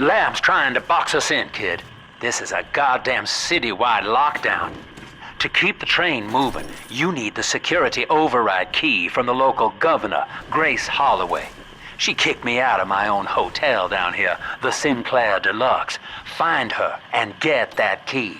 Lab's trying to box us in, kid. This is a goddamn citywide lockdown. To keep the train moving, you need the security override key from the local governor, Grace Holloway. She kicked me out of my own hotel down here, the Sinclair Deluxe. Find her and get that key.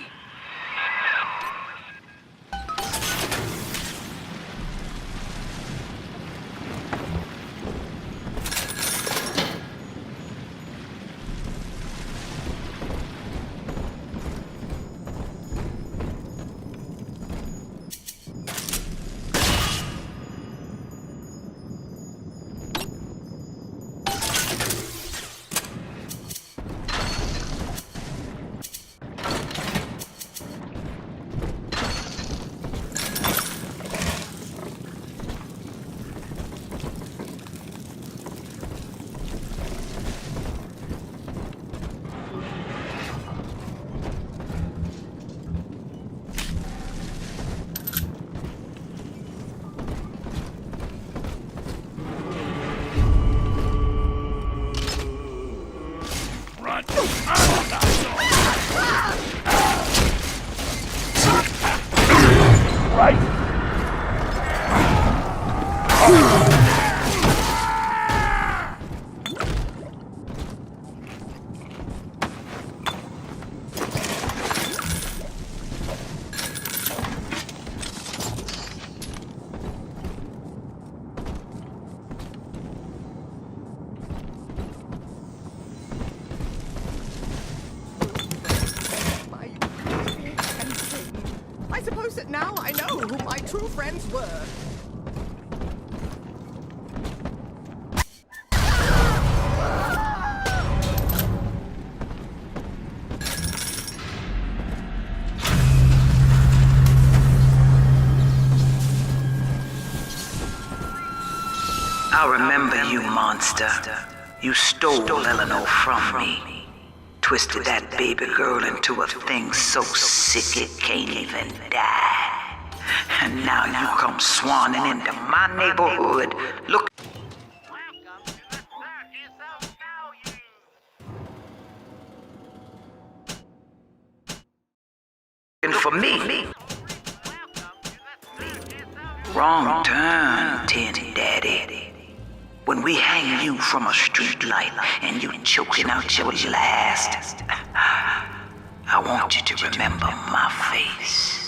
I suppose that now I know who my true friends were. I remember you, monster. You stole Eleanor from me. Twisted that baby girl into a thing so sick it can't even die. And now you come swanning into my neighborhood looking for me. Wrong turn, Tin Daddy. When we hang you from a street light and you choking out your last, I want you to remember my face.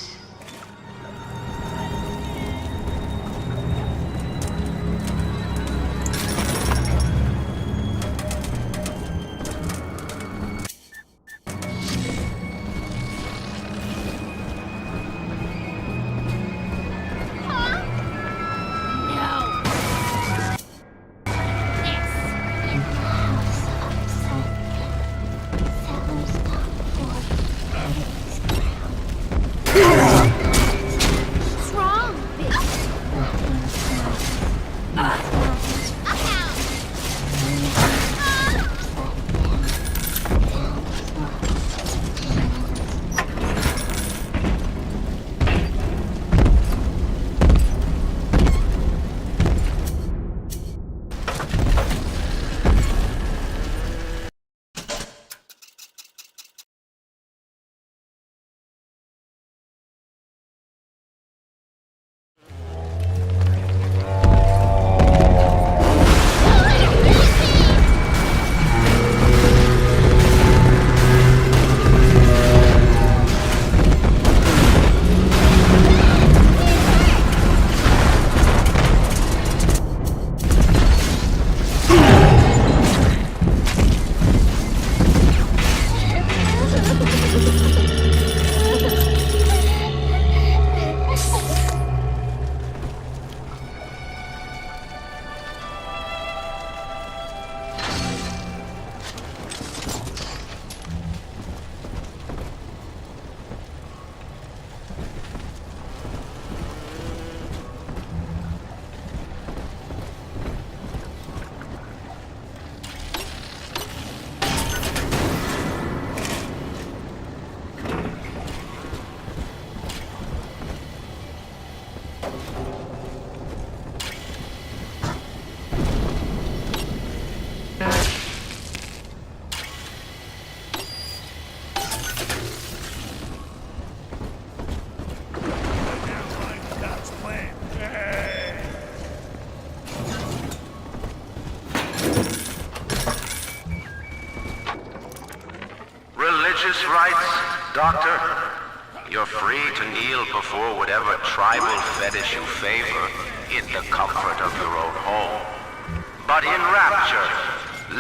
Religious rites, Doctor? You're free to kneel before whatever tribal fetish you favor in the comfort of your own home. But in Rapture,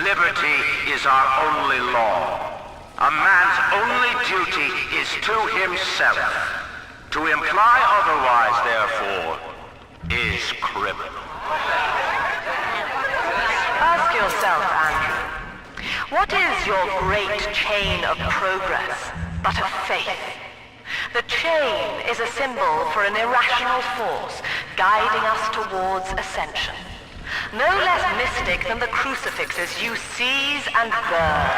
liberty is our only law. A man's only duty is to himself. To imply otherwise, therefore, is criminal. Ask yourself, Andrew, what is your great chain of progress but a faith? The chain is a symbol for an irrational force guiding us towards ascension. No less mystic than the crucifixes you seize and burn.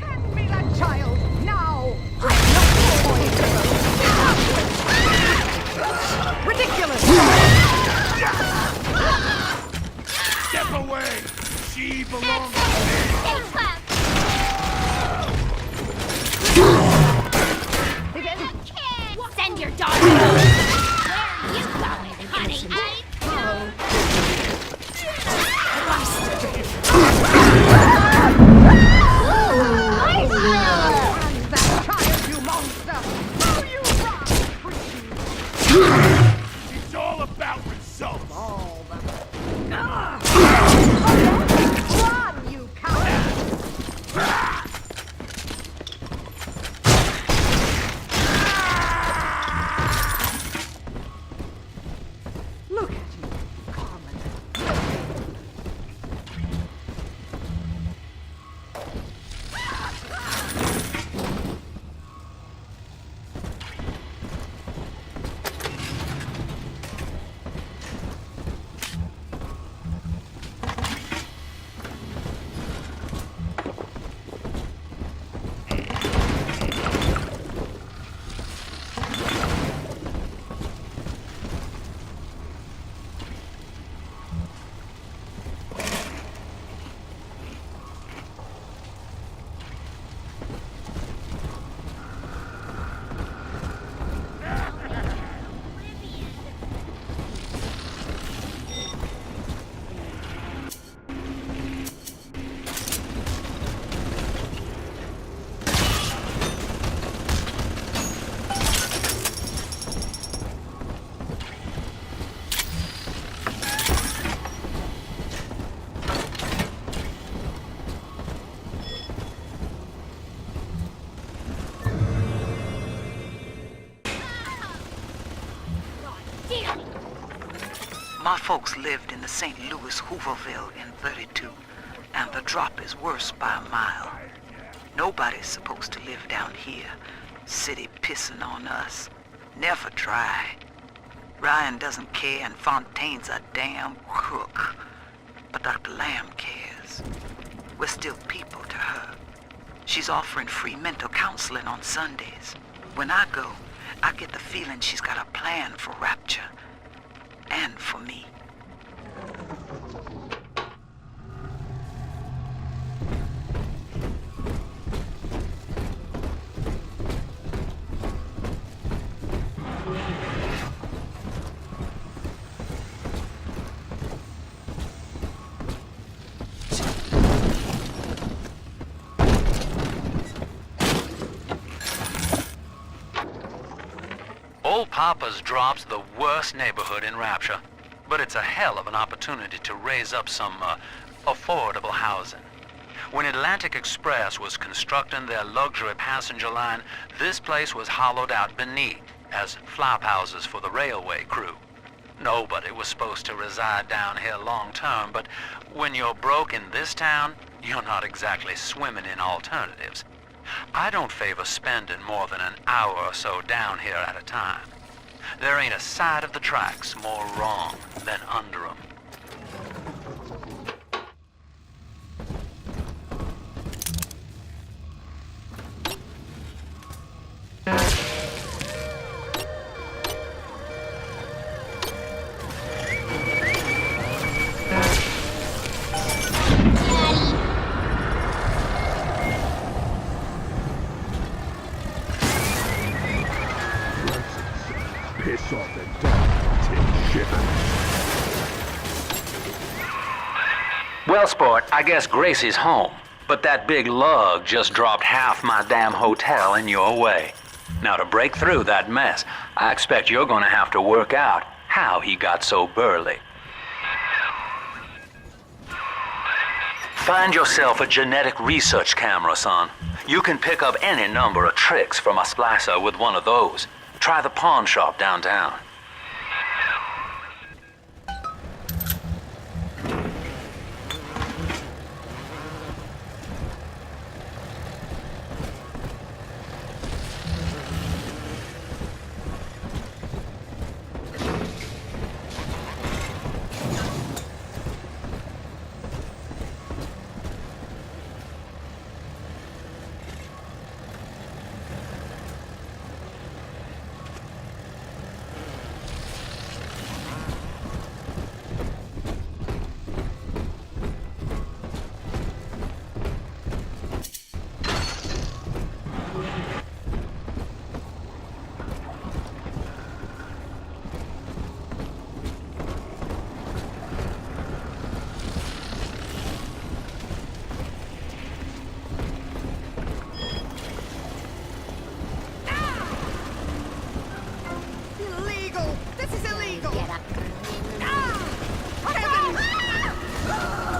Hand me that child, now! I'm not going to... Ridiculous! Step away! She belongs to me! Send your daughter home! Where are you going, honey? That child, you monster! How you run! It's all about results! All the... Run, you coward! Look at you, common. My folks lived in the St. Louis Hooverville in 32, and the drop is worse by a mile. Nobody's supposed to live down here. City pissing on us. Never try. Ryan doesn't care, and Fontaine's a damn crook. But Dr. Lamb cares. We're still people to her. She's offering free mental counseling on Sundays. When I go, I get the feeling she's got a plan for Rapture. And for me. Old Pauper's drop's the worst neighborhood in Rapture, but it's a hell of an opportunity to raise up some affordable housing. When Atlantic Express was constructing their luxury passenger line, this place was hollowed out beneath as flop houses for the railway crew. Nobody was supposed to reside down here long term, but when you're broke in this town, you're not exactly swimming in alternatives. I don't favor spending more than an hour or so down here at a time. There ain't a side of the tracks more wrong than under 'em. Piss off and die, tin shivers. Well, sport, I guess Gracie's home. But that big lug just dropped half my damn hotel in your way. Now, to break through that mess, I expect you're gonna have to work out how he got so burly. Find yourself a genetic research camera, son. You can pick up any number of tricks from a splicer with one of those. Try the pawn shop downtown. Illegal! This is illegal! Get up. Heavens!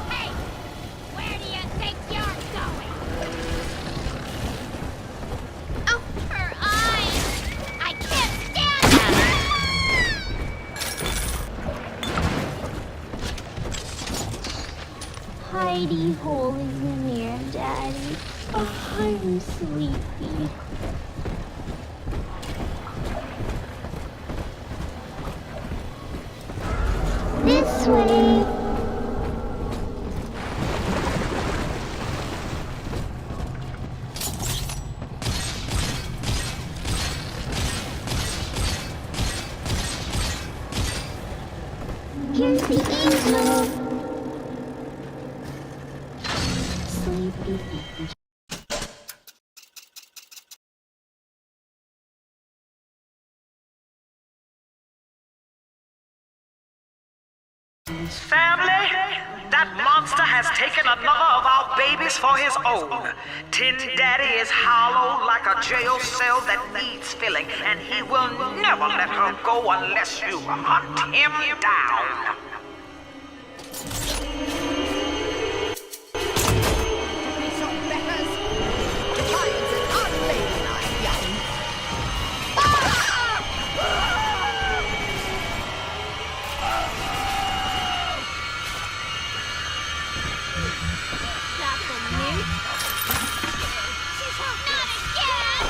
Hey! Where do you think you're going? Oh, her eyes! I can't stand them! Heidi holding me near, Daddy. Oh, I'm sleepy. This way. Here's the easel. Sleepy. Family, that monster has taken another of our babies for his own. Tin Daddy is hollow like a jail cell that needs filling, and he will never let her go unless you hunt him down. Give me some beckers! The times are unladylike, young. Stop the mute. She's not again!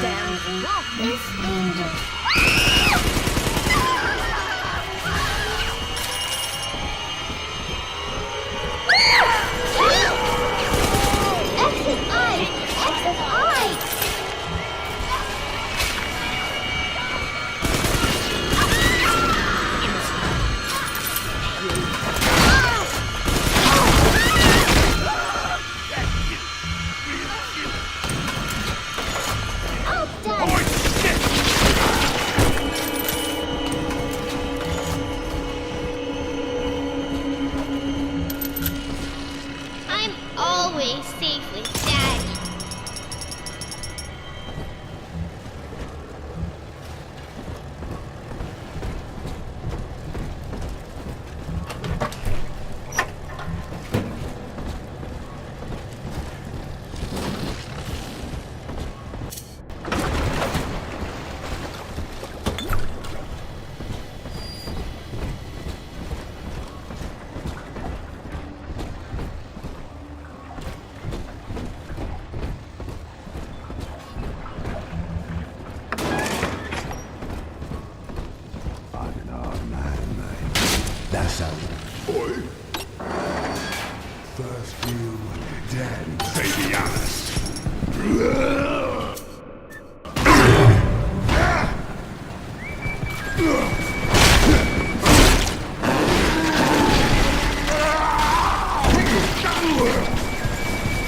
Damn roughness! I'm always safe with Daddy. That's how. Boy. First you, then say the honest.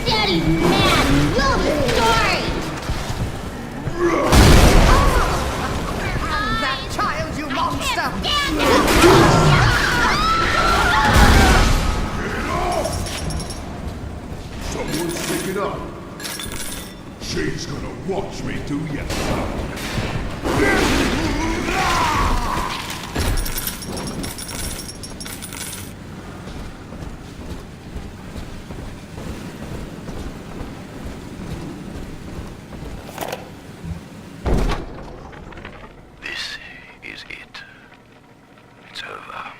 Daddy's mad. Love the story. She's gonna watch me do your son. This is it. It's over.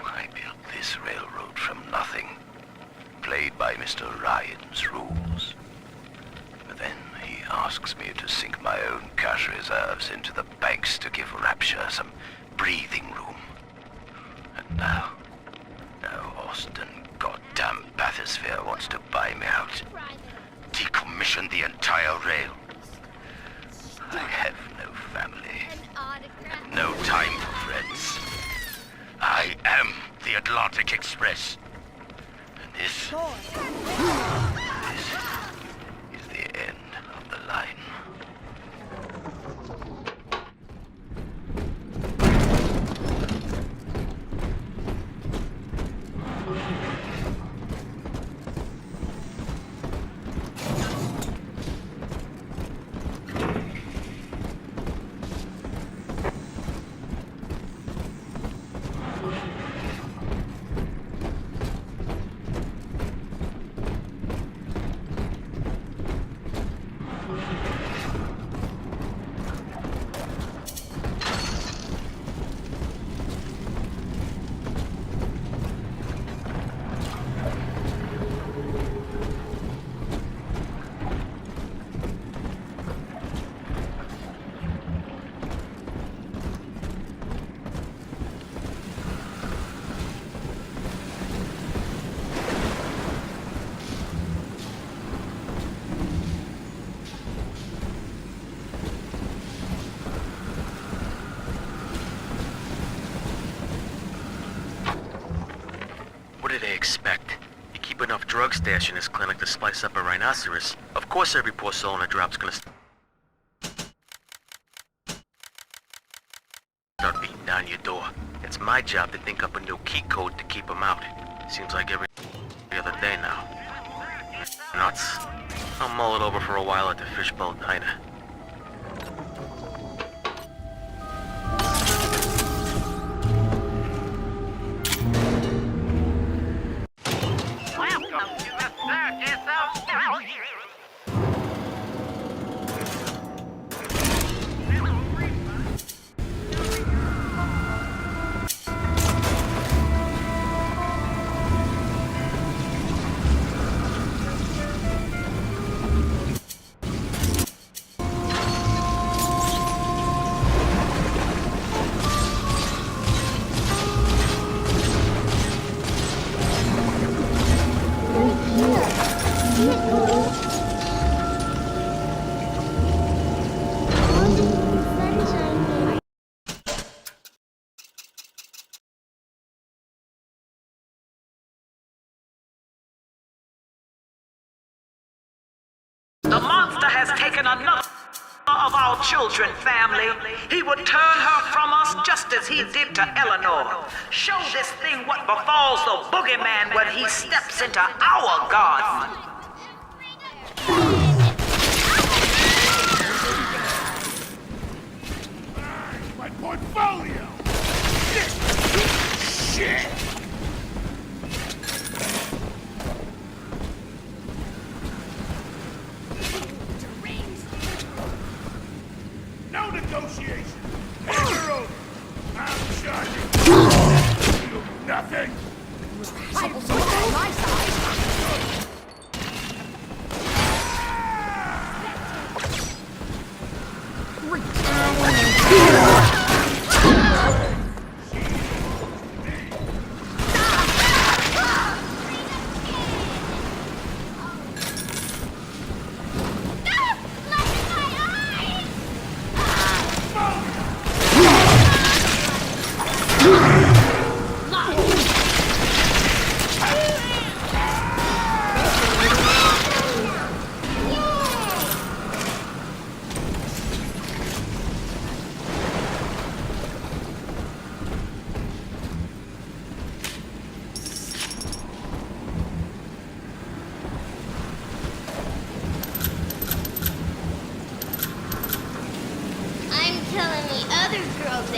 I built this railroad from nothing. Played by Mr. Ryan's rules. But then he asks me to sink my own cash reserves into the banks to give Rapture some breathing room. And now Austin goddamn Bathysphere wants to buy me out. Decommission the entire rail. I have no family. And no time for friends. I am the Atlantic Express. And this is the end of the line. What do they expect? You keep enough drug stash in this clinic to splice up a rhinoceros. Of course every poor soul in a drop's gonna start beating down your door. It's my job to think up a new key code to keep them out. Seems like every other day now. Nuts. I'll mull it over for a while at the Fishbowl Diner. The monster has taken another of our children, family. He would turn her from us just as he did to Eleanor. Show this thing what befalls the boogeyman when he steps into our garden. My portfolio! Shit! No negotiation! You're over! I'm charging! You nothing! I'm also on my side.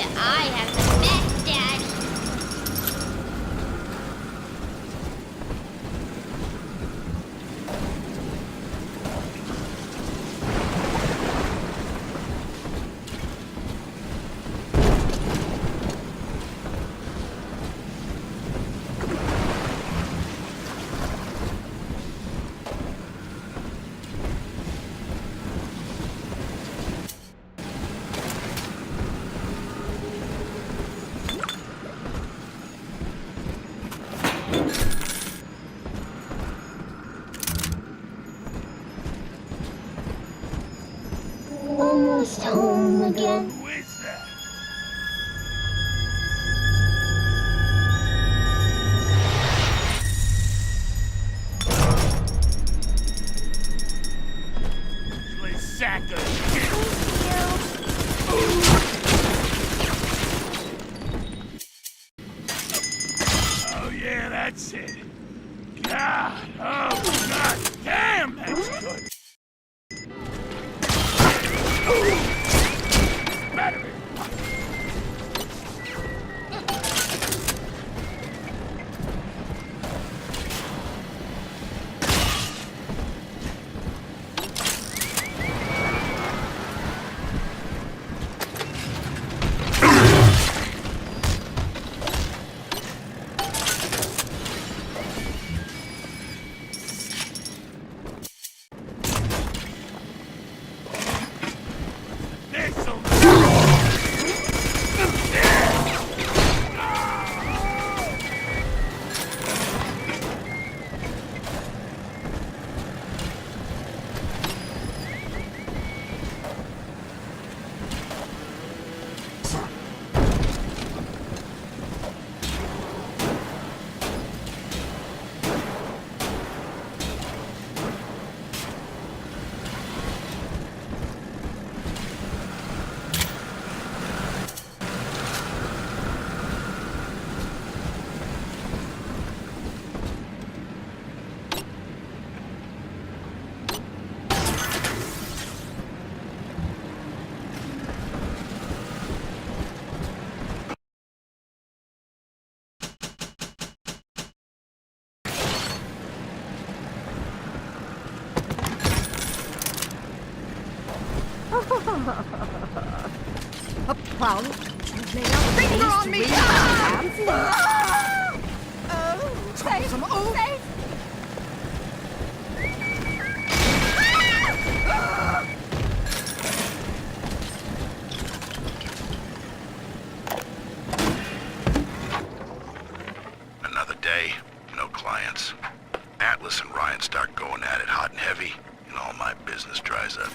that I have the best daddy. Almost home again. Who is that? Usually sack of shit. Oh yeah, that's it. God, oh god damn, that's good. Battery. This'll A proud finger on me! Oh, safe! Safe! Another day, no clients. Atlas and Ryan start going at it hot and heavy, and all my business dries up.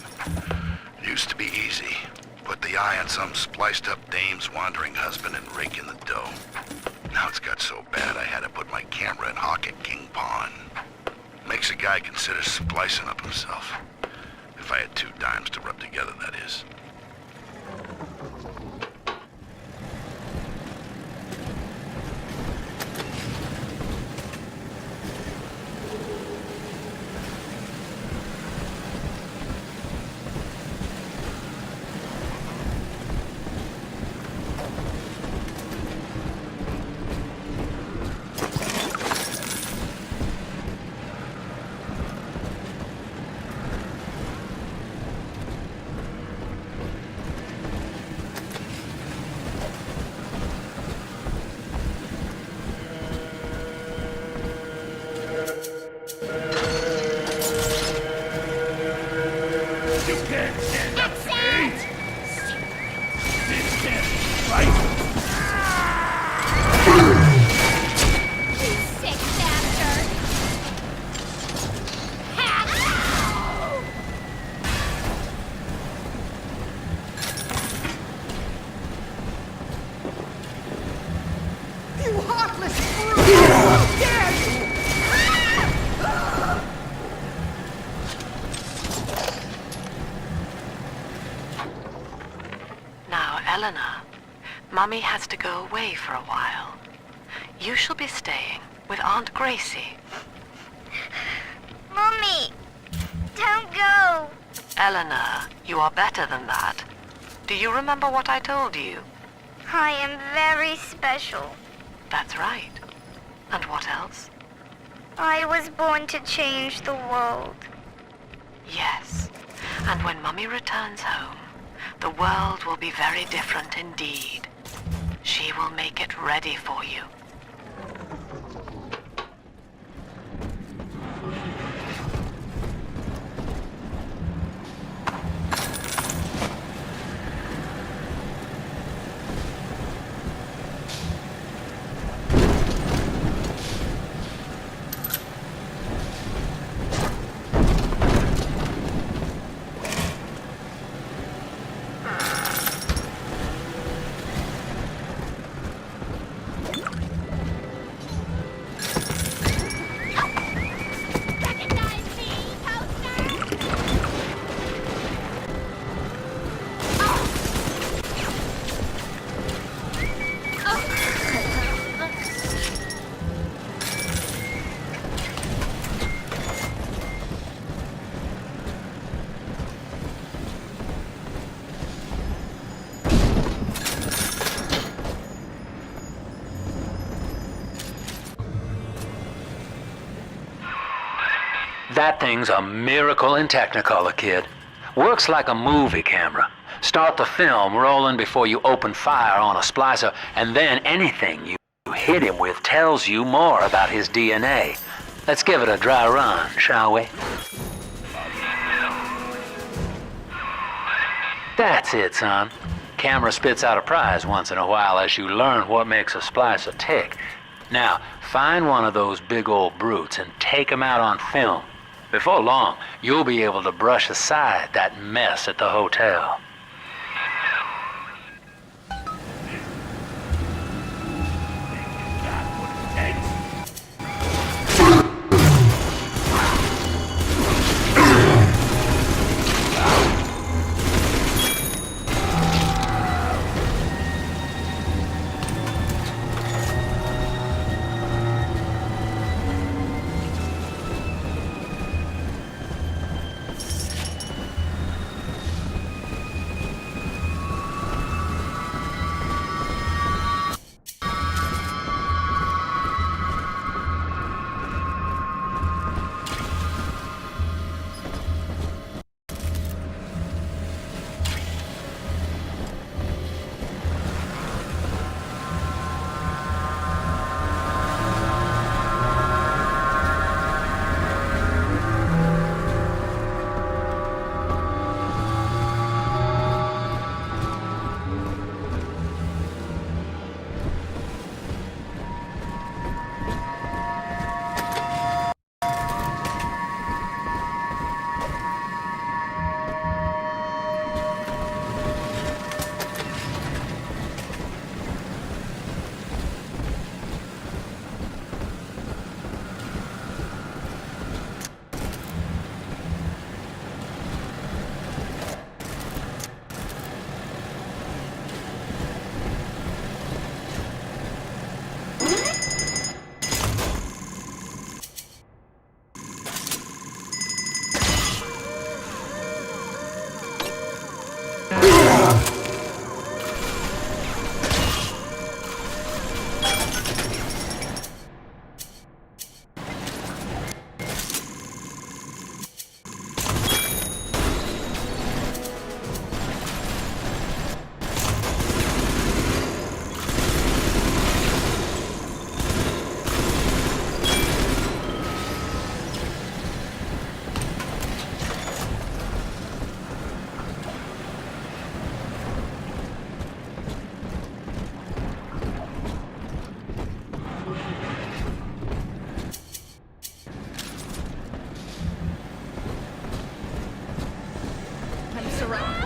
Used to be easy. Put the eye on some spliced-up dame's wandering husband and rake in the dough. Now it's got so bad I had to put my camera in Hawk at King Pawn. Makes a guy consider splicing up himself. If I had 2 dimes to rub together, that is. You can't stand up to hate! This can't be right! You sick bastard! You heartless brute! How dare you! Now, Eleanor, Mummy has to go away for a while. You shall be staying with Aunt Gracie. Mommy! Don't go! Eleanor, you are better than that. Do you remember what I told you? I am very special. That's right. And what else? I was born to change the world. Yes. And when Mummy returns home, the world will be very different indeed. She will make it ready for you. That thing's a miracle in Technicolor, kid. Works like a movie camera. Start the film rolling before you open fire on a splicer, and then anything you hit him with tells you more about his DNA. Let's give it a dry run, shall we? That's it, son. Camera spits out a prize once in a while as you learn what makes a splicer tick. Now, find one of those big old brutes and take him out on film. Before long, you'll be able to brush aside that mess at the hotel.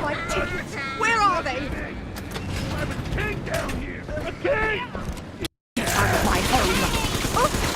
My tickets! Where are they? I have a king down here! A king! Get out of my home! Oh.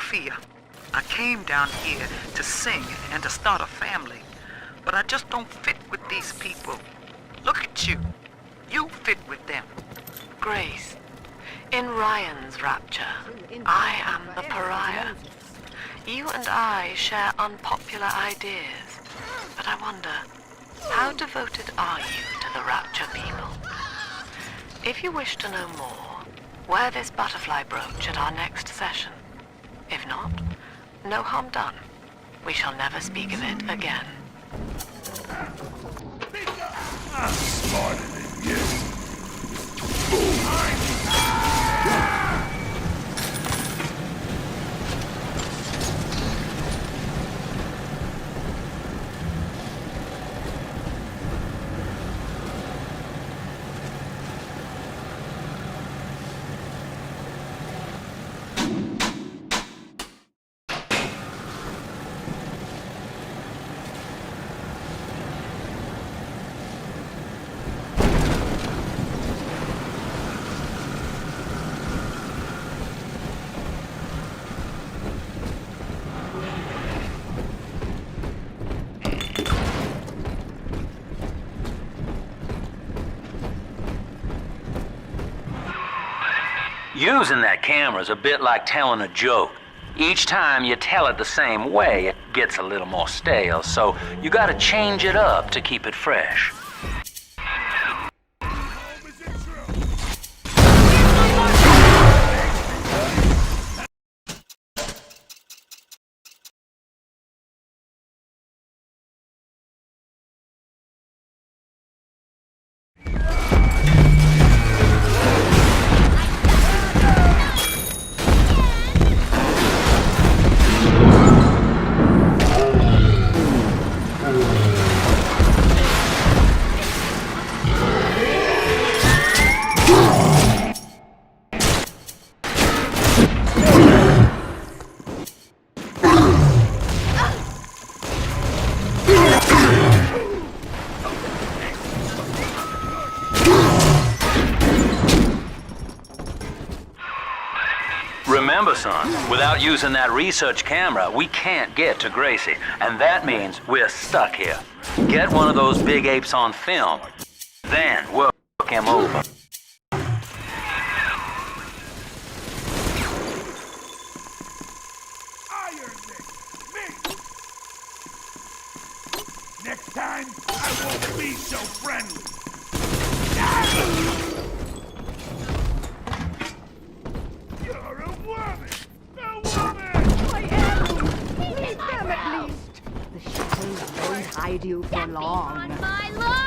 fear. I came down here to sing and to start a family, but I just don't fit with these people. Look at you. You fit with them. Grace, in Ryan's rapture, I am the pariah. You and I share unpopular ideas, but I wonder, how devoted are you to the rapture people? If you wish to know more, wear this butterfly brooch at our next session. If not, no harm done. We shall never speak of it again. I'm smarter than you. Using that camera is a bit like telling a joke. Each time you tell it the same way, it gets a little more stale, so you gotta change it up to keep it fresh. Remember, son, without using that research camera, we can't get to Gracie, and that means we're stuck here. Get one of those big apes on film, then work him over. Iron this! Me! Next time, I won't be so friendly. You're a woman! A woman! I am! Leave them at least! The shadows won't hide you for long. On my line!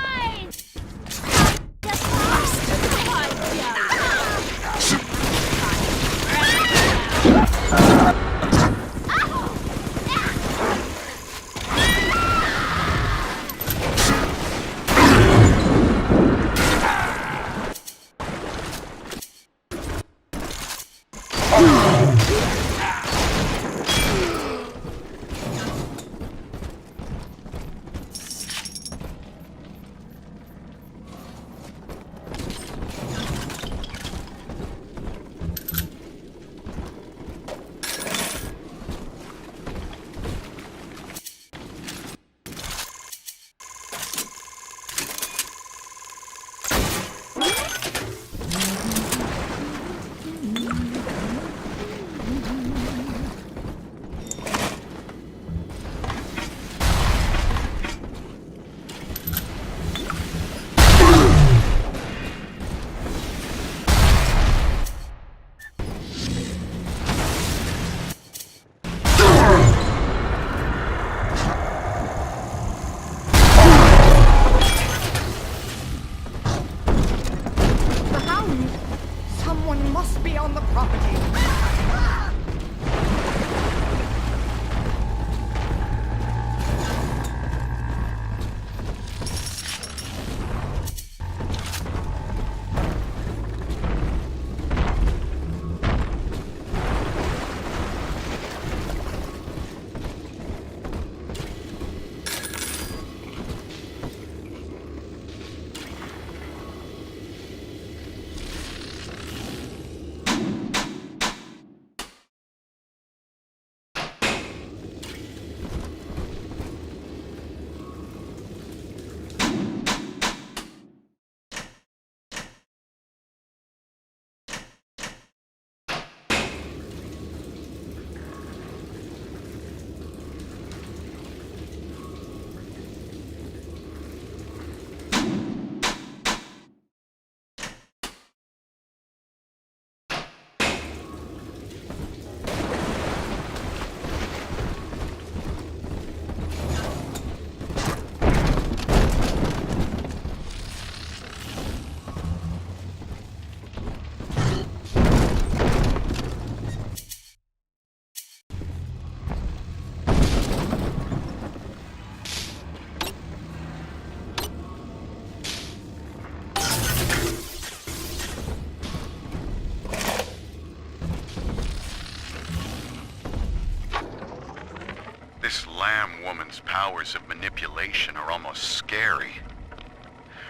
This Lamb woman's powers of manipulation are almost scary.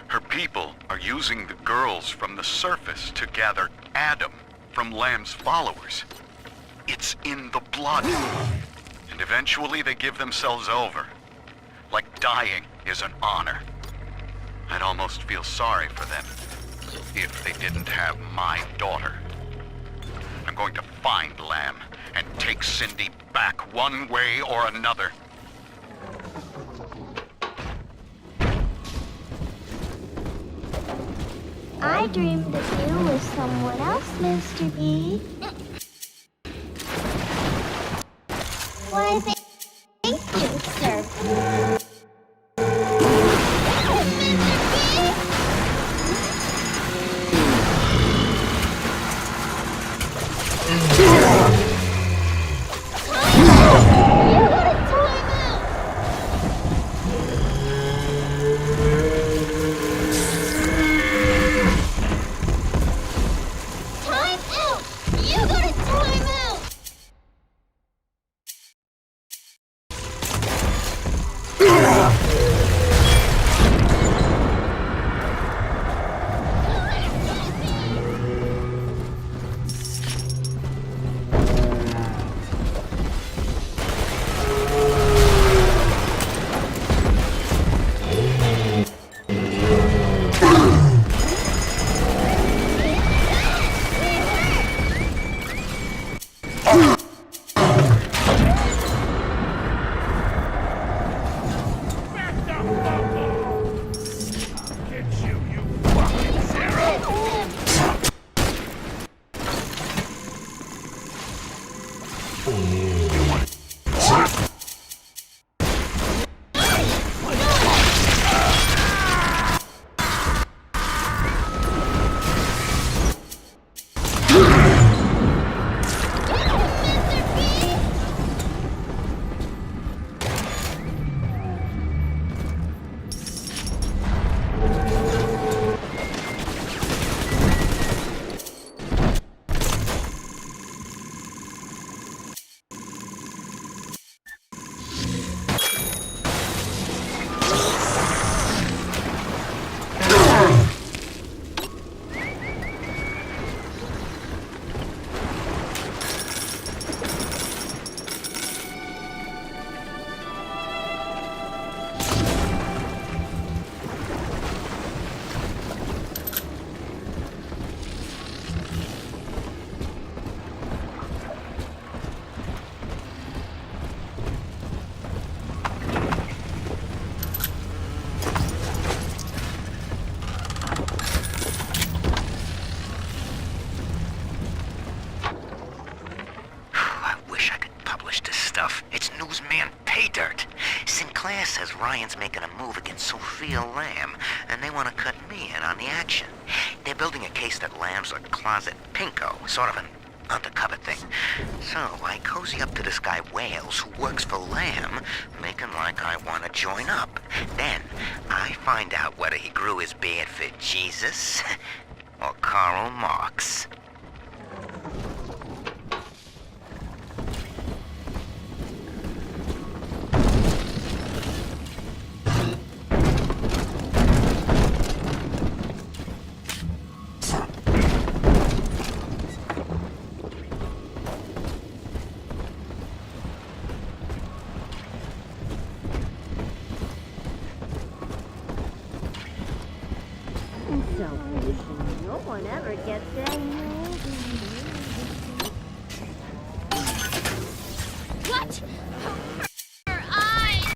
Her people are using the girls from the surface to gather Adam from Lamb's followers. It's in the blood. And eventually they give themselves over. Like dying is an honor. I'd almost feel sorry for them if they didn't have my daughter. I'm going to find Lamb and take Cindy back one way or another. I dreamed that you were someone else, Mr. B. Why, thank you, sir. Ryan's making a move against Sophia Lamb, and they want to cut me in on the action. They're building a case that Lamb's a closet pinko, sort of an undercover thing. So I cozy up to this guy Wales, who works for Lamb, making like I want to join up. Then I find out whether he grew his beard for Jesus or Karl Marx. No one ever gets angry. What? Her eyes!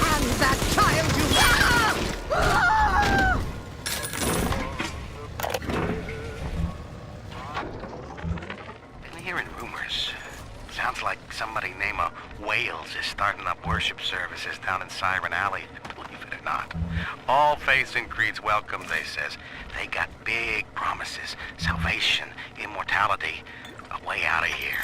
And that child you... Been hearing rumors. Sounds like somebody named Wales is starting up worship services down in Siren Alley. Believe it or not. All faiths and creeds welcome, they says. They got big promises. Salvation, immortality, a way out of here.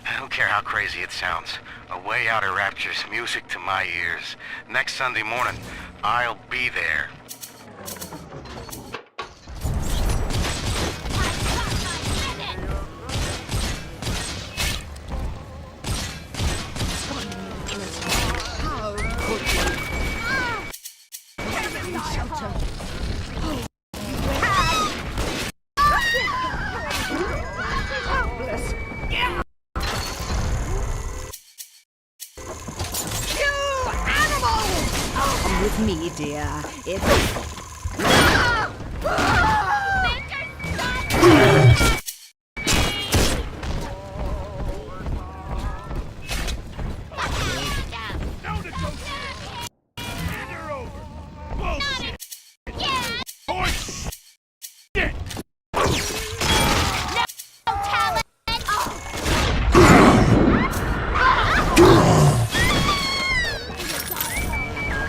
I don't care how crazy it sounds. A way out of rapture's music to my ears. Next Sunday morning, I'll be there. with me, dear. It's... Now to go. Hand her over. Bullshit. Horse shit.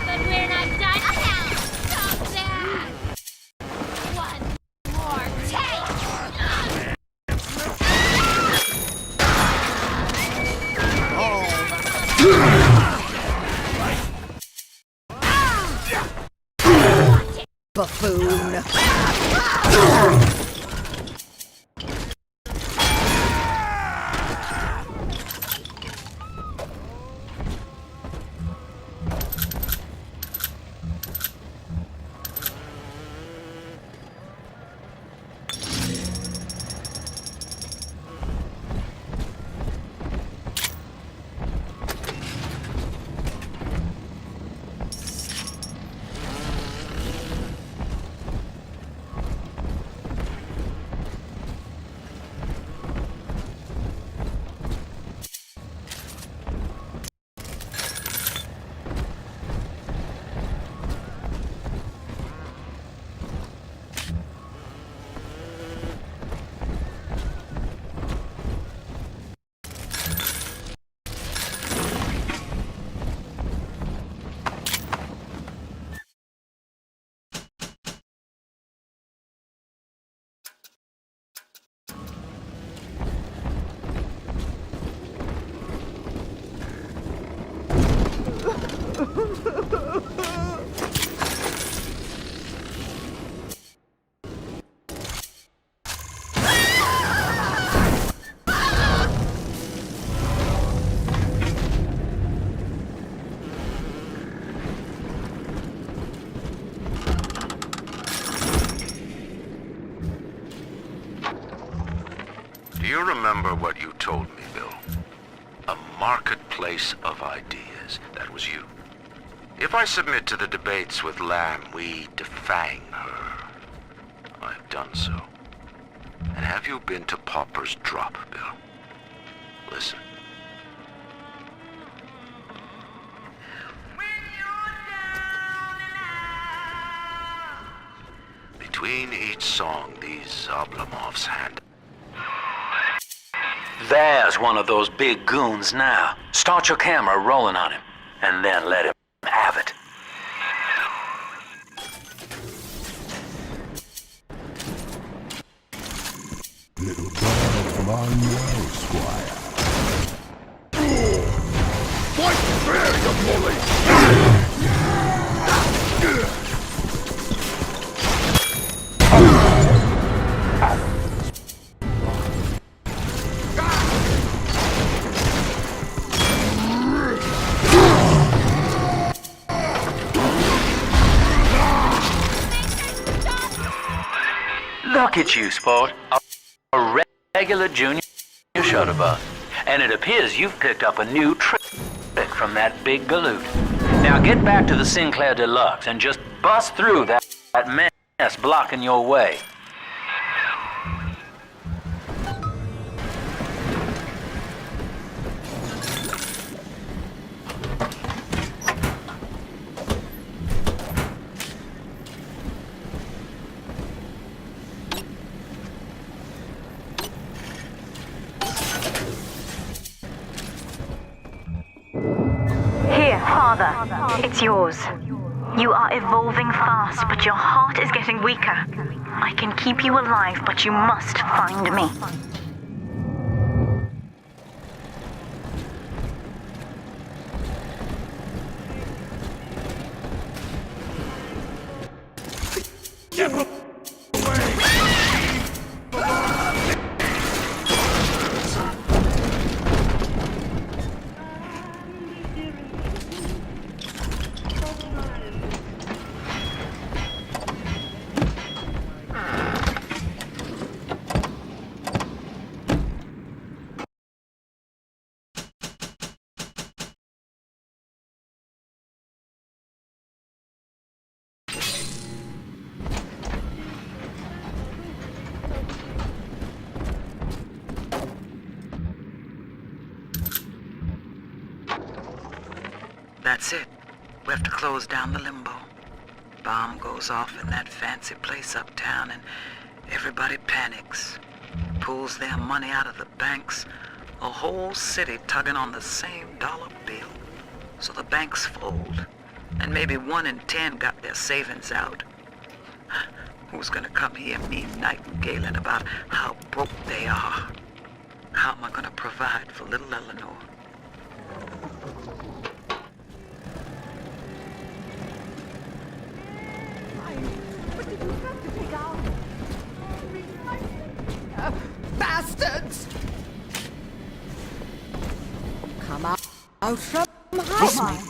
But we're not done now. Stop that. One more take. Buffoon. Do you remember what you told me, Bill? A marketplace of ideas. That was you. If I submit to the debates with Lamb, we defang her. I've done so. And have you been to Pauper's drop, Bill? Listen. Between each song, these Oblomovs hand. There's one of those big goons now. Start your camera rolling on him, and then let him have it. Little dog, long way, Squire. Fight fair, you bully! Look at you, sport. A regular junior shutterbug. And it appears you've picked up a new trick from that big galoot. Now get back to the Sinclair Deluxe and just bust through that mess blocking your way. Father, it's yours. You are evolving fast, but your heart is getting weaker. I can keep you alive, but you must find me. That's it. We have to close down the limbo. Bomb goes off in that fancy place uptown and everybody panics. Pulls their money out of the banks. A whole city tugging on the same dollar bill. So the banks fold. And maybe 1 in 10 got their savings out. Who's gonna come hear me nightingaling about how broke they are? How am I gonna provide for little Eleanor? What did you have to take out? Bastards! Come out from high.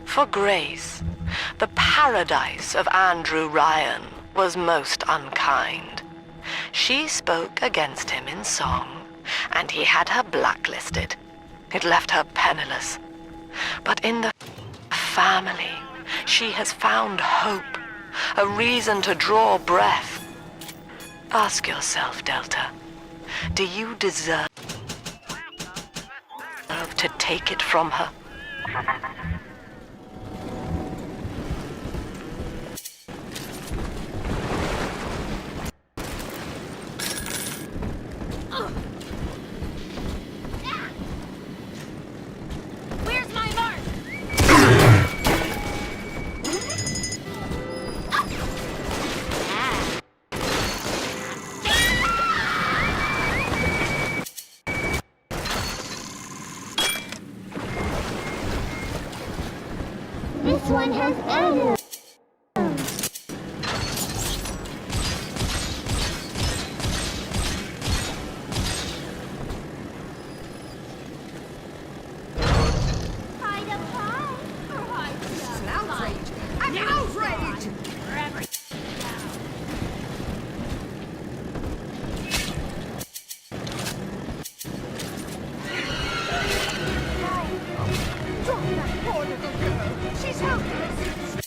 For Grace, the paradise of Andrew Ryan was most unkind. She spoke against him in song, and he had her blacklisted. It left her penniless. But in the family, she has found hope, a reason to draw breath. Ask yourself, Delta, do you deserve to take it from her? Where's my mark? This one has arrows. Hide up high or hide An outrage! An outrage! Drop that poor little girl! She's helpless!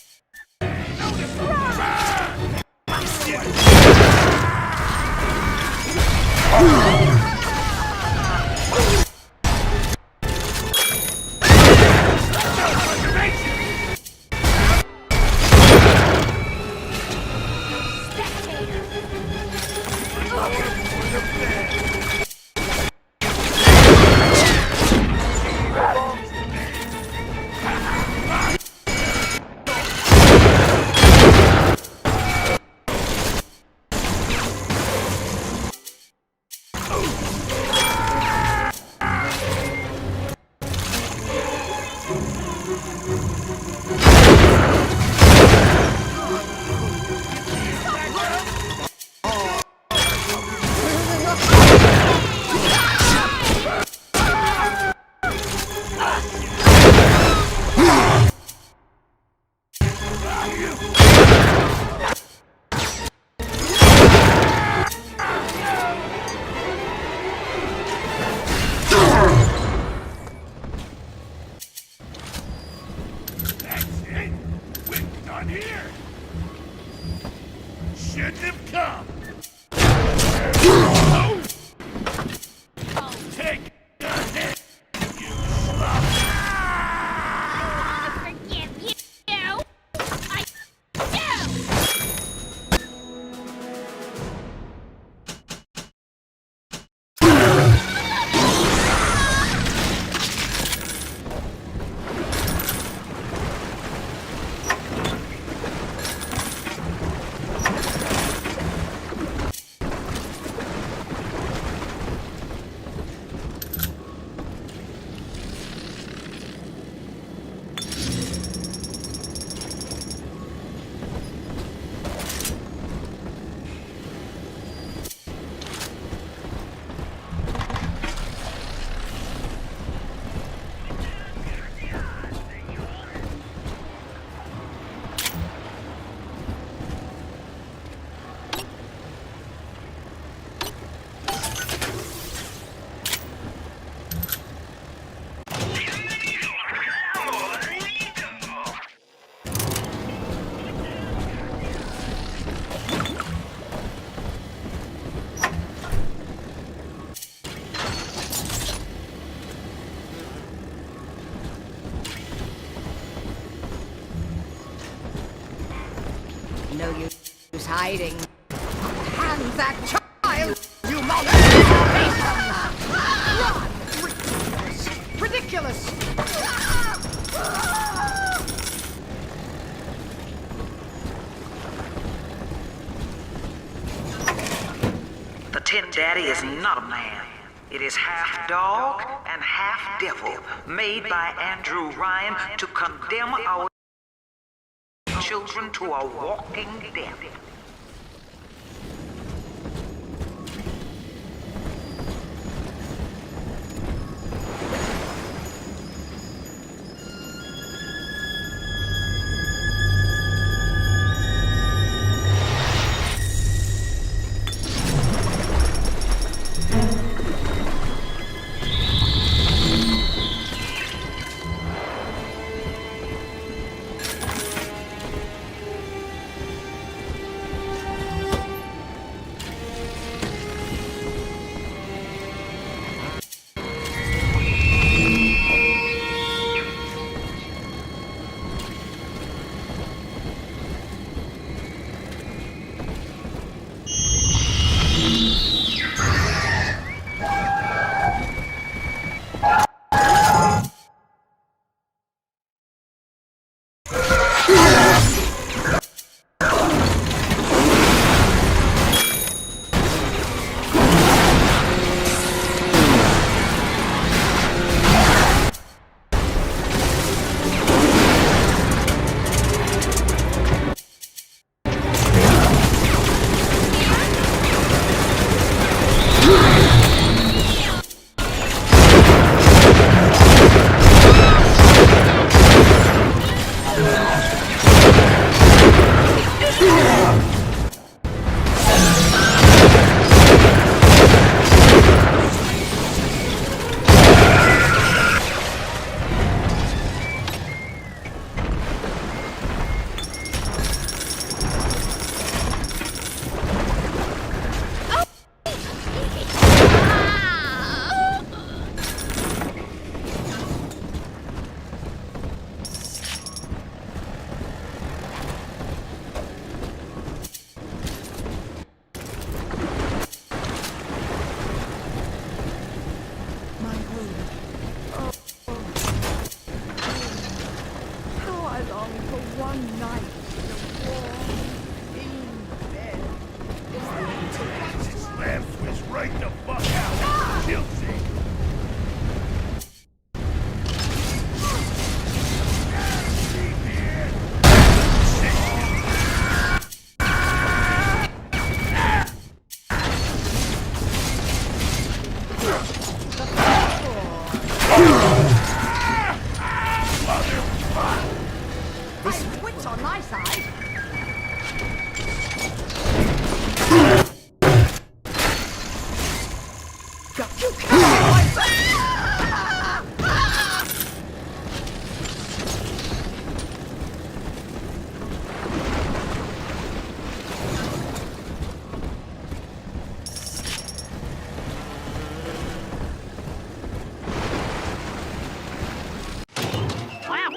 here. Shouldn't have come. I'll take your head, you schlub. I forgive you. I do. No use hiding. Hand that child, you monster! Run! Ridiculous! The Tin Daddy is not a man. It is half dog and half devil, made by Andrew Ryan to condemn our children to a walking death.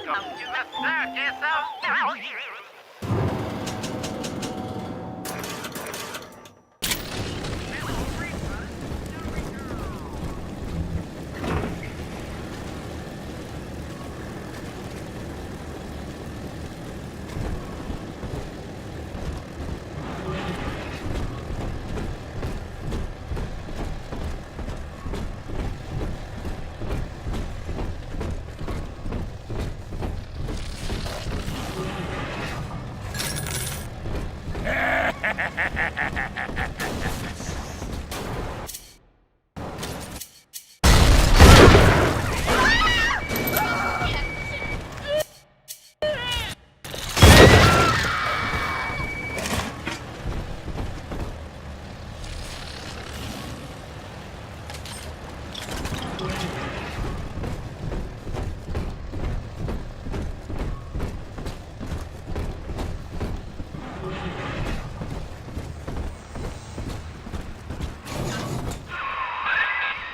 to the circus of value.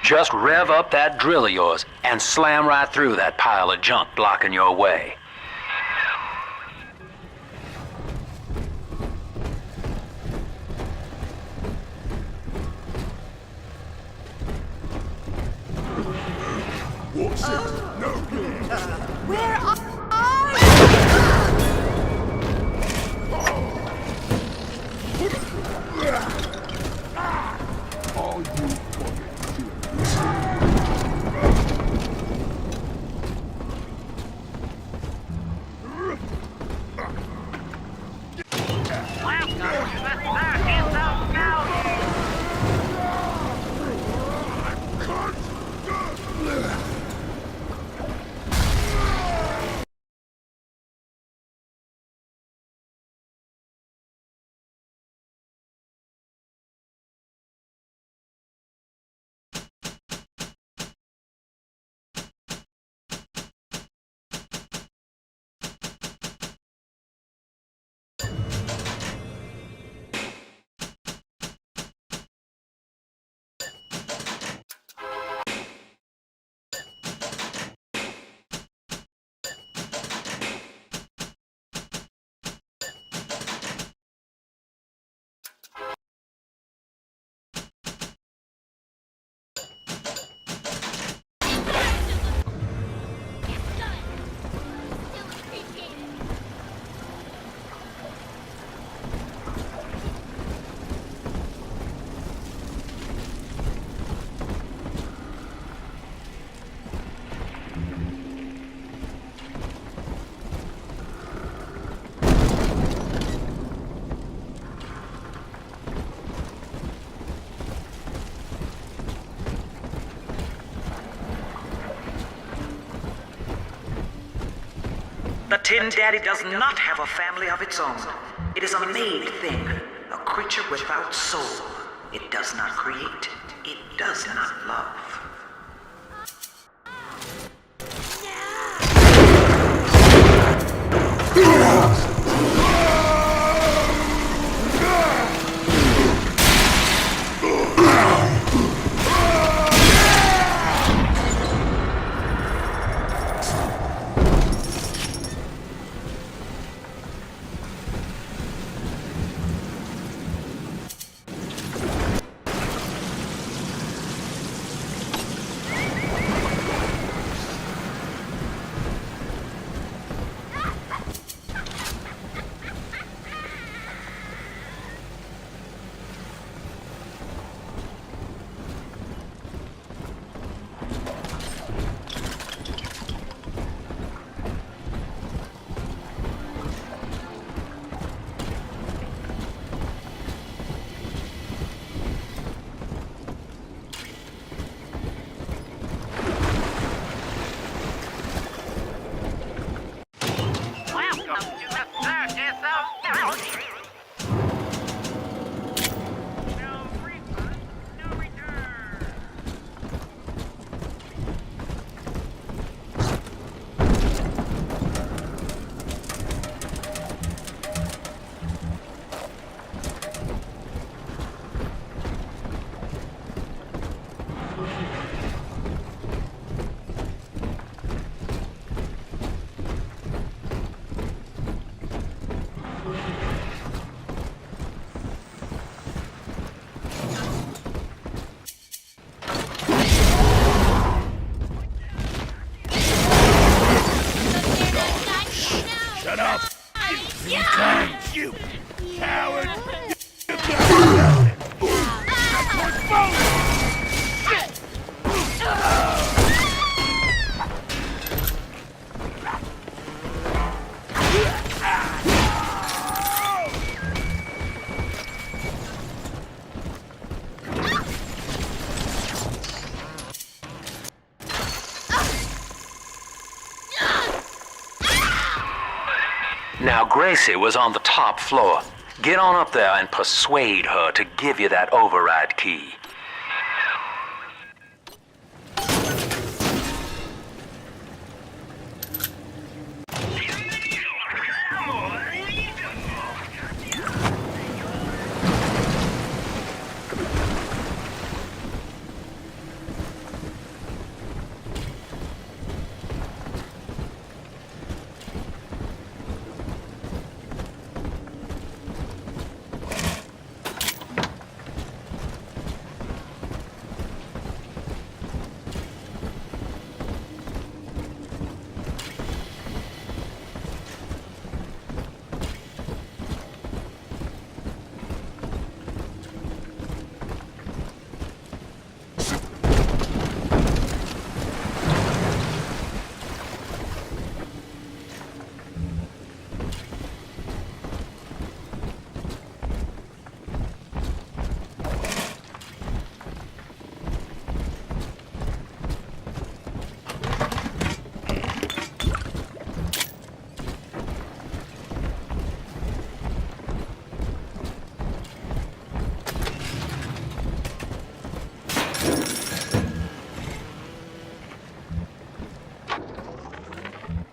Just rev up that drill of yours and slam right through that pile of junk blocking your way. What's it? No good. Where are you? All you fucking Welcome to the circus of value. The Tin Daddy does not have a family of its own. It is a made thing, a creature without soul. It does not create. It does not love. Now, Gracie was on the top floor. Get on up there and persuade her to give you that override key.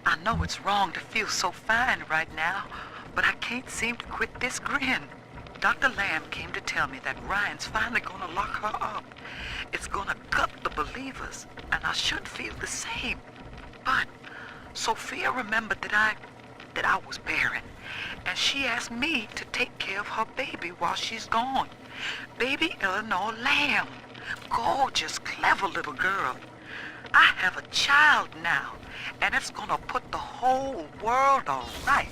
I know it's wrong to feel so fine right now, but I can't seem to quit this grin. Dr. Lamb came to tell me that Ryan's finally gonna lock her up. It's gonna gut the believers, and I should feel the same. But Sophia remembered that I was barren, and she asked me to take care of her baby while she's gone. Baby Eleanor Lamb. Gorgeous, clever little girl. I have a child now, and it's gonna put the whole world all right.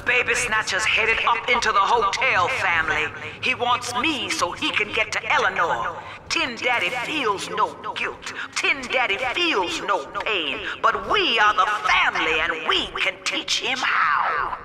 Baby Snatcher's headed up into the hotel, family. He wants me so he can get to Eleanor. Tin Daddy feels no guilt. Tin Daddy feels no pain. But we are the family, and we can teach him how.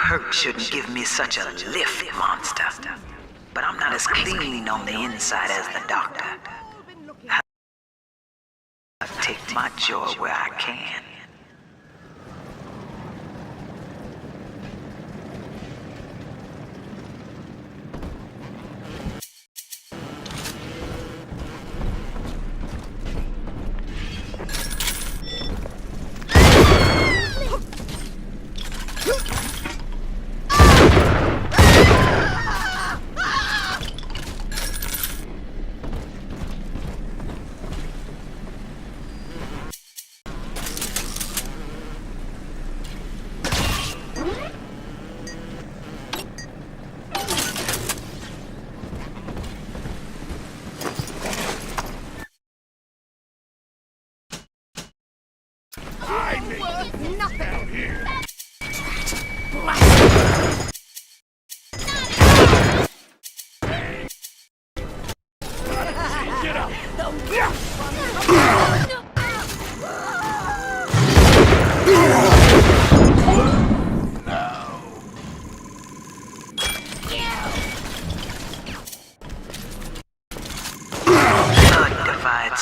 hurt shouldn't give me such a lift, monster. But I'm not as clean on the inside as the doctor. I take my joy where I can.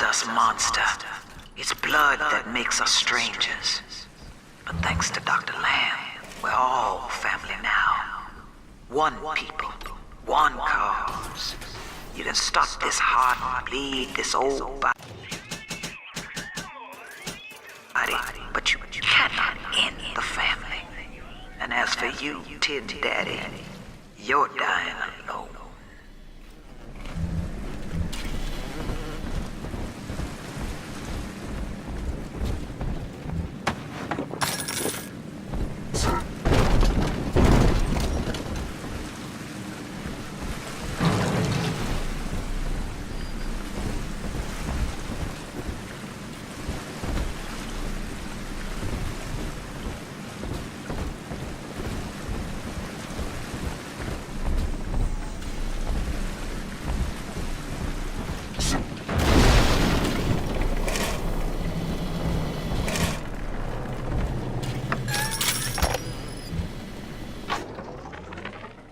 Us, monster. It's blood that makes us strangers. But thanks to Dr. Lamb, we're all family now. One people, one cause. You can stop this heart bleed, this old body, but you cannot end the family. And as for you, Tin Daddy, you're dying alone.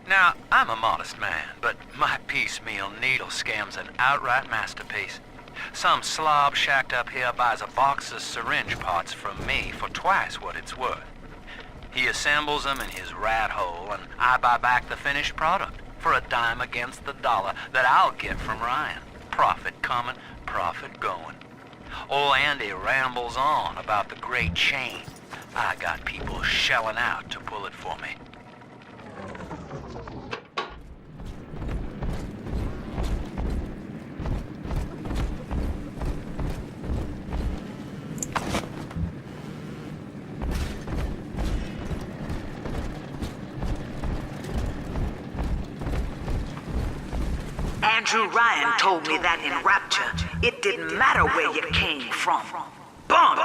Now, I'm a modest man, but my piecemeal needle scam's an outright masterpiece. Some slob shacked up here buys a box of syringe parts from me for twice what it's worth. He assembles them in his rat hole, and I buy back the finished product for a dime against the dollar that I'll get from Ryan. Profit coming, profit going. Old Andy rambles on about the great chain. I got people shelling out to pull it for me. Andrew Ryan told me that in Rapture, it didn't matter where you came from. Bunk!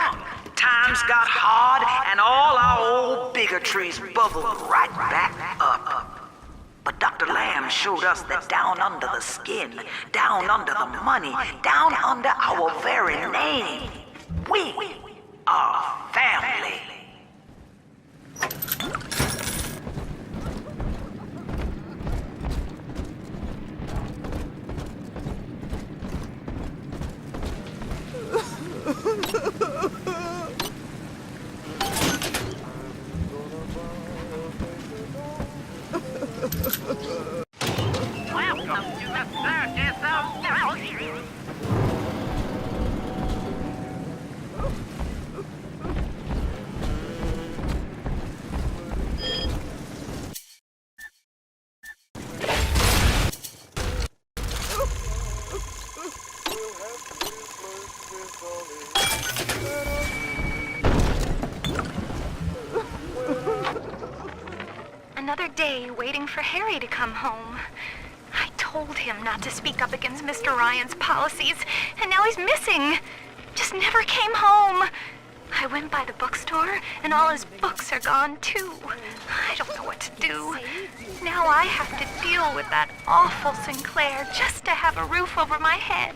Times got hard and all our old bigotries bubbled right back up. But Dr. Lamb showed us that down under the skin, down under the money, down under our very name, we are family. Welcome to the circus of value. Another day waiting for Harry to come home. I told him not to speak up against Mr. Ryan's policies, and now he's missing. Just never came home. I went by the bookstore, and all his books are gone, too. I don't know what to do. Now I have to deal with that awful Sinclair just to have a roof over my head.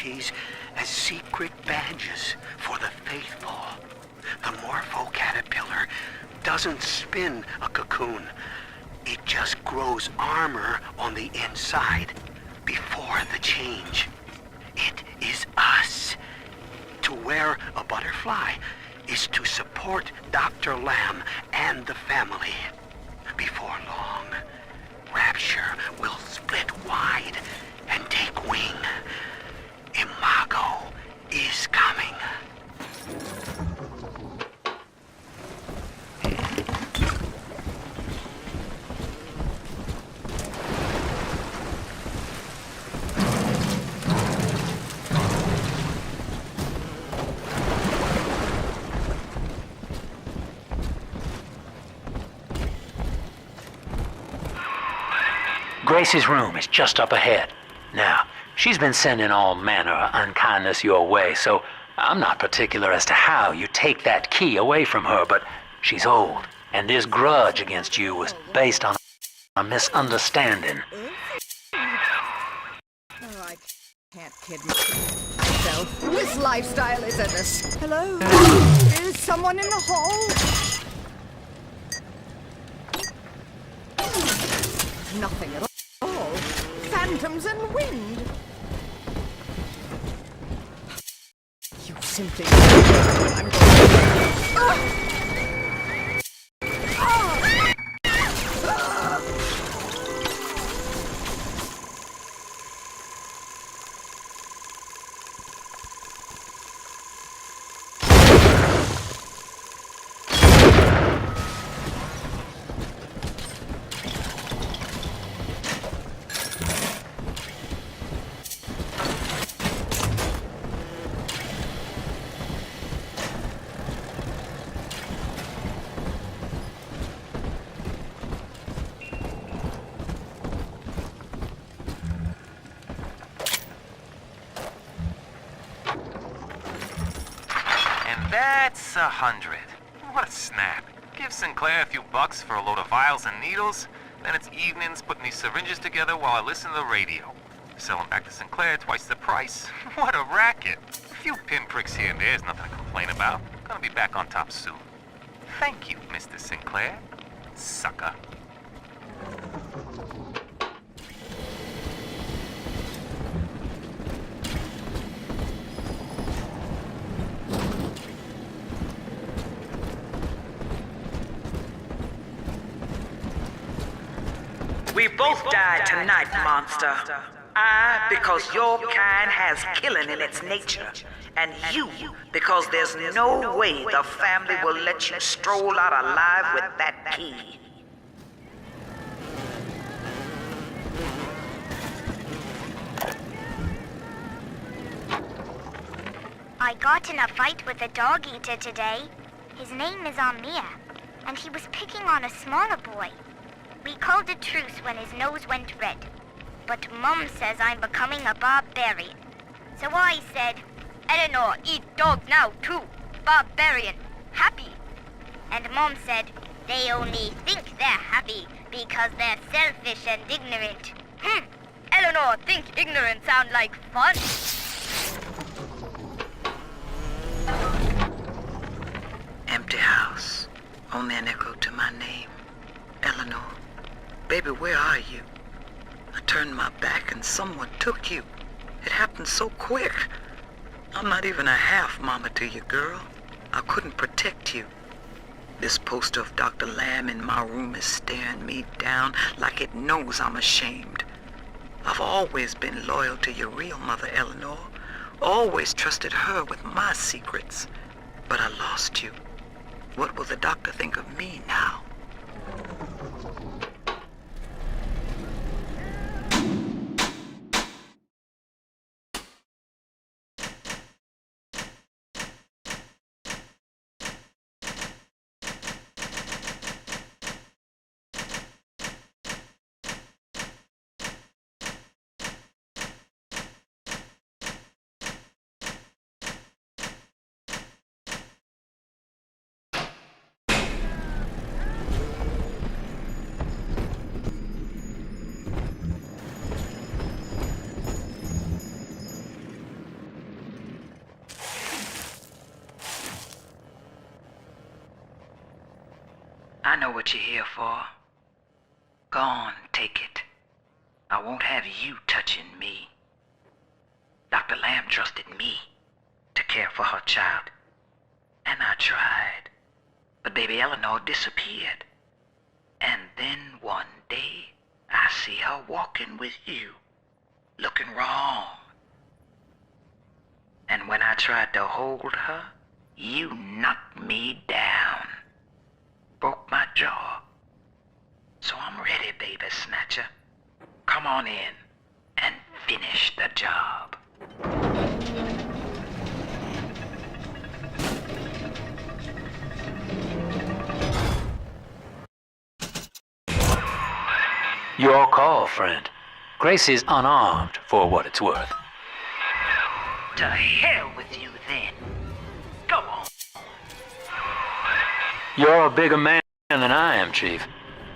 abilities as secret badges for the faithful. The Morpho caterpillar doesn't spin a cocoon. It just grows armor on the inside before the change. It is us. To wear a butterfly is to support Dr. Lamb and the family. Before long, Rapture will split wide and take wing. Imago is coming. Gracie's room is just up ahead. Now, she's been sending all manner of unkindness your way, so I'm not particular as to how you take that key away from her, but she's old, and this grudge against you was based on a misunderstanding. Oh, I can't kid myself. This lifestyle is endless. Hello? Is someone in the hall? Nothing at all. Phantoms and wind. You simply don't know what I'm doing. That's 100. What a snap. Give Sinclair a few bucks for a load of vials and needles, then it's evenings putting these syringes together while I listen to the radio. Sell them back to Sinclair twice the price. What a racket. A few pinpricks here and there is nothing to complain about. Gonna be back on top soon. Thank you, Mr. Sinclair. Sucker. We both died tonight, monster. I, because your kind has killing in its nature. And you, because there's no way the family will let you stroll out alive with that key. I got in a fight with a dog eater today. His name is Amir, and he was picking on a smaller boy. We called a truce when his nose went red. But Mom says I'm becoming a barbarian. So I said, Eleanor, eat dog now too. Barbarian. Happy. And Mom said, they only think they're happy because they're selfish and ignorant. Eleanor, think ignorant sound like fun? Empty house. Only an echo to my name. Eleanor. Baby, where are you? I turned my back and someone took you. It happened so quick. I'm not even a half mama to you, girl. I couldn't protect you. This poster of Dr. Lamb in my room is staring me down like it knows I'm ashamed. I've always been loyal to your real mother, Eleanor. Always trusted her with my secrets. But I lost you. What will the doctor think of me now? I know what you're here for. Go on, take it. I won't have you touching me. Dr. Lamb trusted me to care for her child. And I tried. But baby Eleanor disappeared. And then one day, I see her walking with you, looking wrong. And when I tried to hold her, you knocked me down. Broke my jaw. So I'm ready, baby snatcher. Come on in and finish the job. Your call, friend. Gracie's unarmed, for what it's worth. To hell with you then. Go on. You're a bigger man than I am, Chief.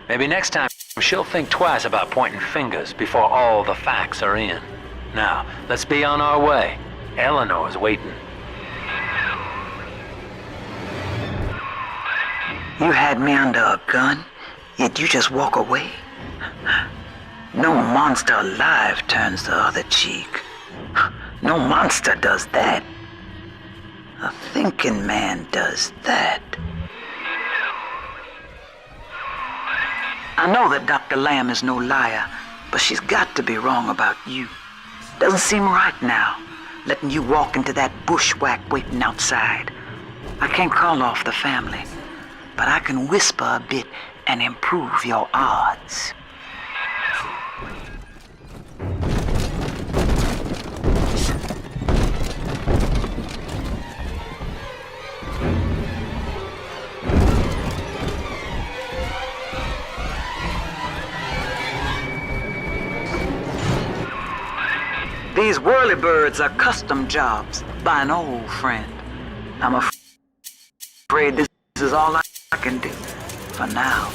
Maybe next time she'll think twice about pointing fingers before all the facts are in. Now, let's be on our way. Eleanor's waiting. You had me under a gun, yet you just walk away? No monster alive turns the other cheek. No monster does that. A thinking man does that. I know that Dr. Lamb is no liar, but she's got to be wrong about you. Doesn't seem right now, letting you walk into that bushwhack waiting outside. I can't call off the family, but I can whisper a bit and improve your odds. These whirlybirds are custom jobs by an old friend. I'm afraid this is all I can do for now.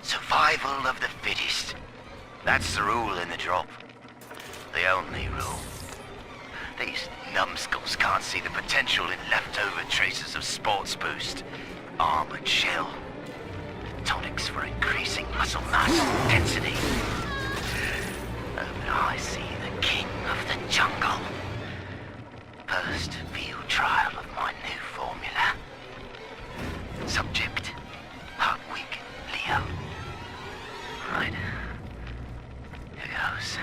Survival of the fittest. That's the rule in the drop. The only rule. These numbskulls can't see the potential in leftover traces of sports boost, armored shell, tonics for increasing muscle mass and density. Oh, but I see the king of the jungle. First field trial of my new formula. Subject, Hardwick Leo. Right. Here goes.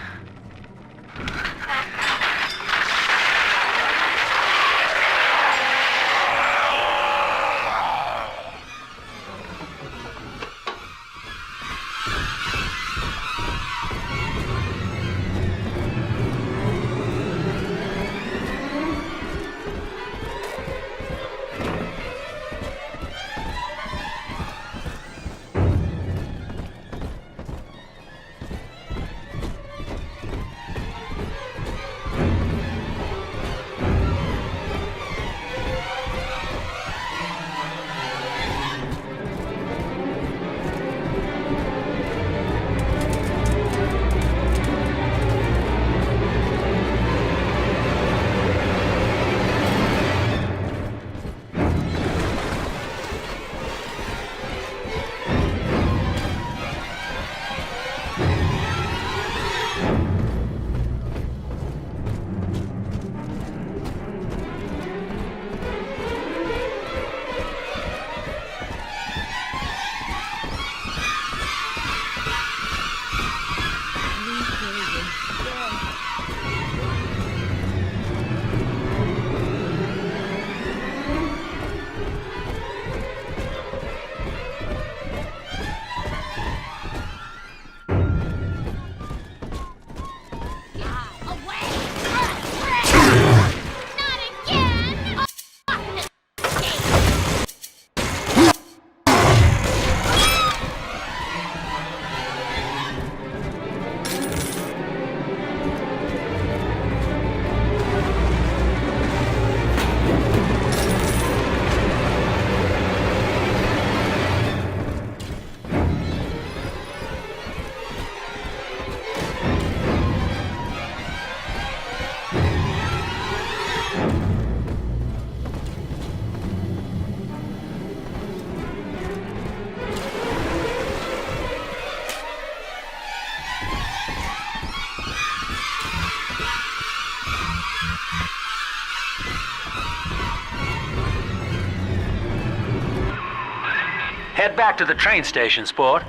Head back to the train station, sport.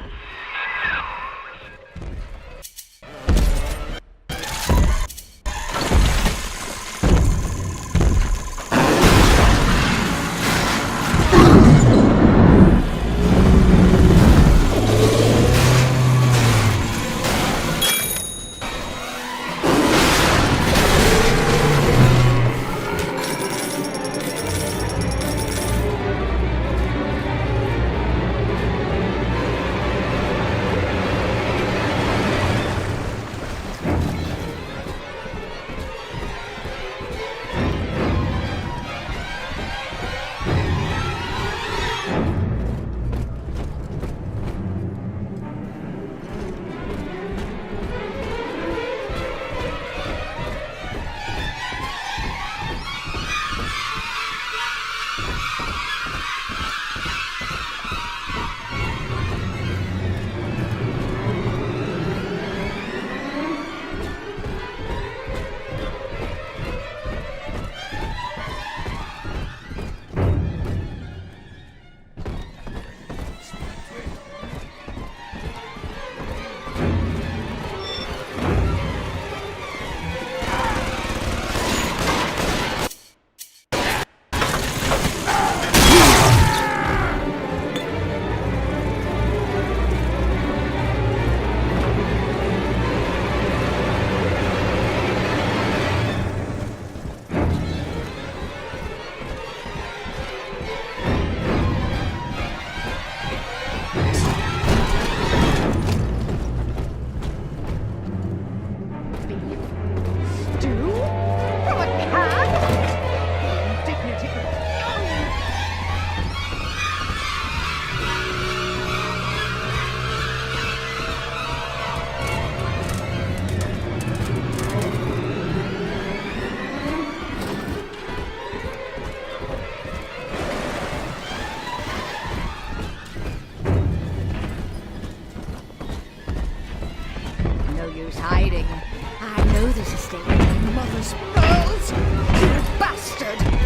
Hiding. I know this estate with my mother's pearls. You bastard!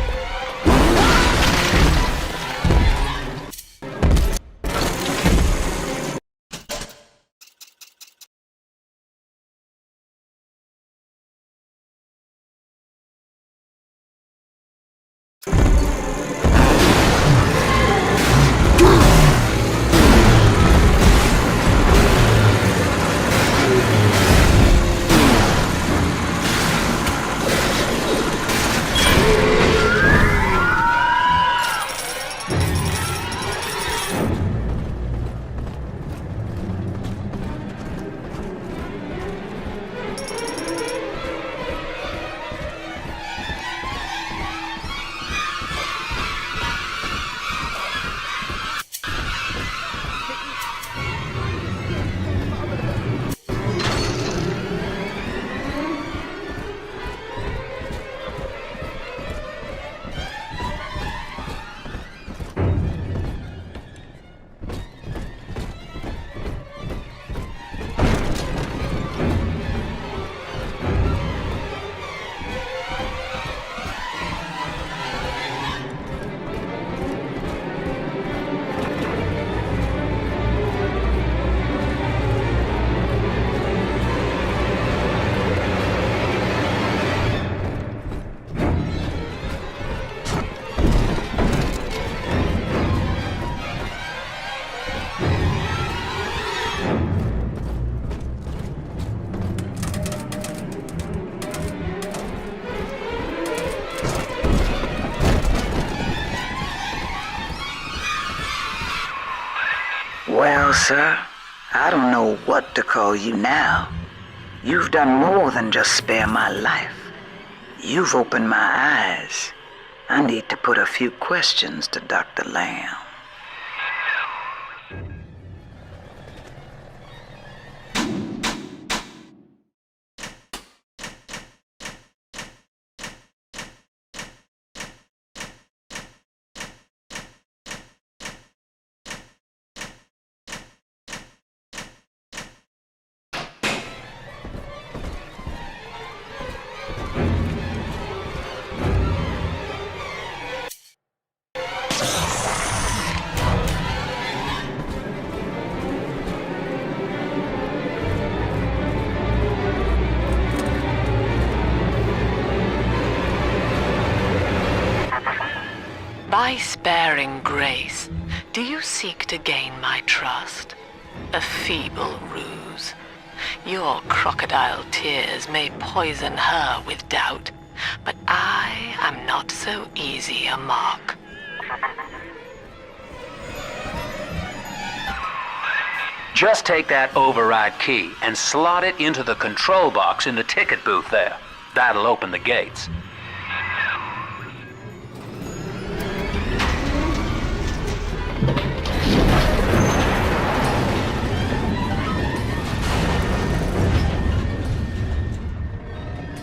Well, sir, I don't know what to call you now. You've done more than just spare my life. You've opened my eyes. I need to put a few questions to Dr. Lamb. bearing grace, do you seek to gain my trust? A feeble ruse. Your crocodile tears may poison her with doubt, but I am not so easy a mark. Just take that override key and slot it into the control box in the ticket booth there. That'll open the gates.